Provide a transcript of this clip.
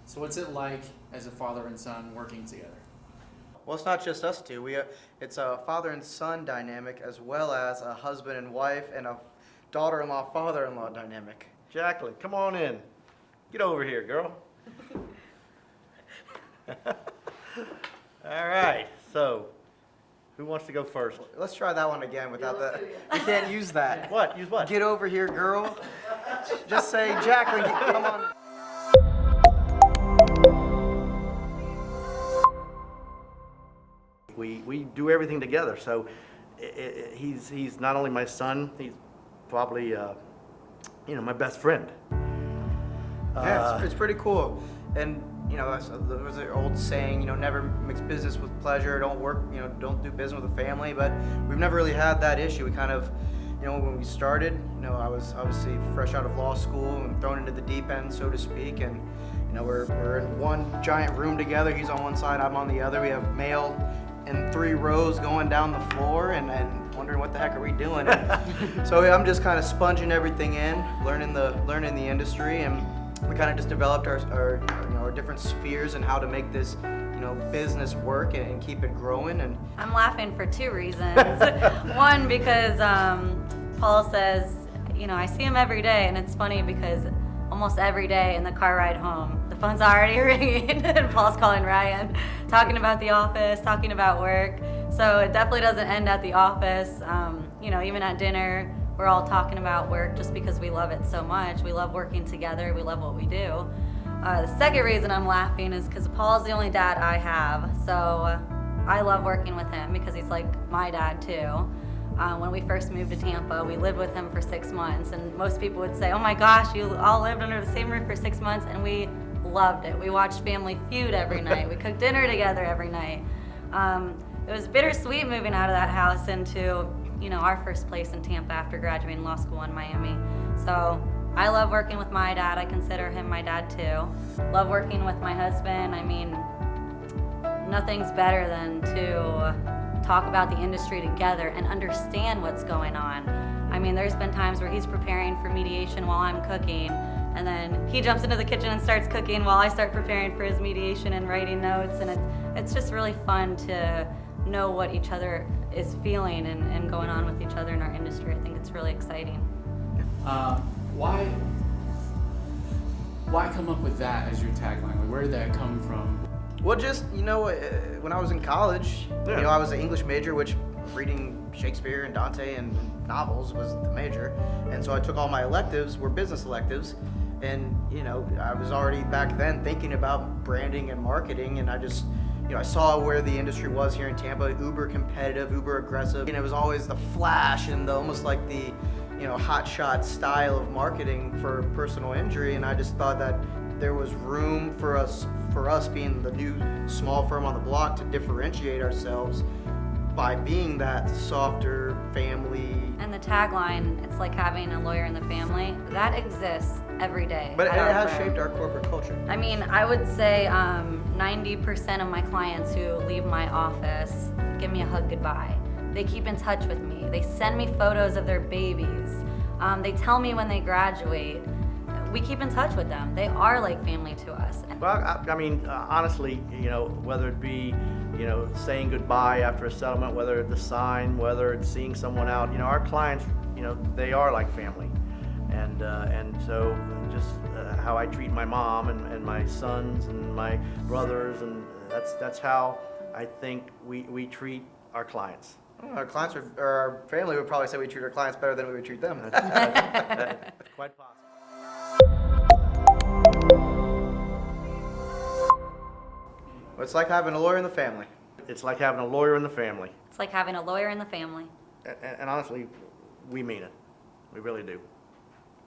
So what's it like as a father and son working together? Well, it's not just us two. It's a father and son dynamic as well as a husband and wife and a daughter-in-law, father-in-law dynamic. Jacqueline, come on in. Get over here, girl. All right, so who wants to go first? Let's try that one again without the. You can't use that. What? Use what? Get over here, girl. Just say, Jacqueline, come on. We do everything together. So he's not only my son, he's probably my best friend. Yeah, it's pretty cool. And there was an old saying, never mix business with pleasure. Don't do business with a family. But we've never really had that issue. We kind of, when we started, I was obviously fresh out of law school and thrown into the deep end, so to speak. And we're in one giant room together. He's on one side, I'm on the other. We have mail in 3 rows going down the floor, and wondering what the heck are we doing. So I'm just kind of sponging everything in, learning the industry, and we kind of just developed our different spheres and how to make this business work and keep it growing. And I'm laughing for 2 reasons. One, because Paul says, I see him every day, and it's funny because almost every day in the car ride home, the phone's already ringing, and Paul's calling Ryan, talking about the office, talking about work. So it definitely doesn't end at the office. Even at dinner, we're all talking about work just because we love it so much. We love working together. We love what we do. The second reason I'm laughing is because Paul's the only dad I have. So I love working with him because he's like my dad too. When we first moved to Tampa, we lived with him for 6 months, and most people would say, oh my gosh, you all lived under the same roof for 6 months, and we loved it. We watched Family Feud every night. We cooked dinner together every night. It was bittersweet moving out of that house into our first place in Tampa after graduating law school in Miami. So I love working with my dad. I consider him my dad too. Love working with my husband. I mean, nothing's better than to talk about the industry together and understand what's going on. I mean, there's been times where he's preparing for mediation while I'm cooking, and then he jumps into the kitchen and starts cooking while I start preparing for his mediation and writing notes, and it's just really fun to know what each other is feeling and going on with each other in our industry. I think it's really exciting. Why come up with that as your tagline? Like, where did that come from? Well, just, when I was in college, I was an English major, which reading Shakespeare and Dante and novels was the major. And so I took all my electives, were business electives. And, I was already back then thinking about branding and marketing. And I just, I saw where the industry was here in Tampa, uber competitive, uber aggressive. And it was always the flash and almost like the, hot shot style of marketing for personal injury. And I just thought that there was room for us being the new small firm on the block to differentiate ourselves by being that softer family. And the tagline, it's like having a lawyer in the family, that exists every day. But it has shaped our corporate culture. I mean, I would say 90% of my clients who leave my office give me a hug goodbye. They keep in touch with me. They send me photos of their babies. They tell me when they graduate. We keep in touch with them. They are like family to us. Well, I mean, honestly, whether it be, saying goodbye after a settlement, whether it's a sign, whether it's seeing someone out, our clients, they are like family. And so just how I treat my mom and my sons and my brothers, and that's how I think we treat our clients. Our clients or our family would probably say we treat our clients better than we would treat them. That's quite possible. It's like having a lawyer in the family. It's like having a lawyer in the family. It's like having a lawyer in the family. And honestly, we mean it. We really do.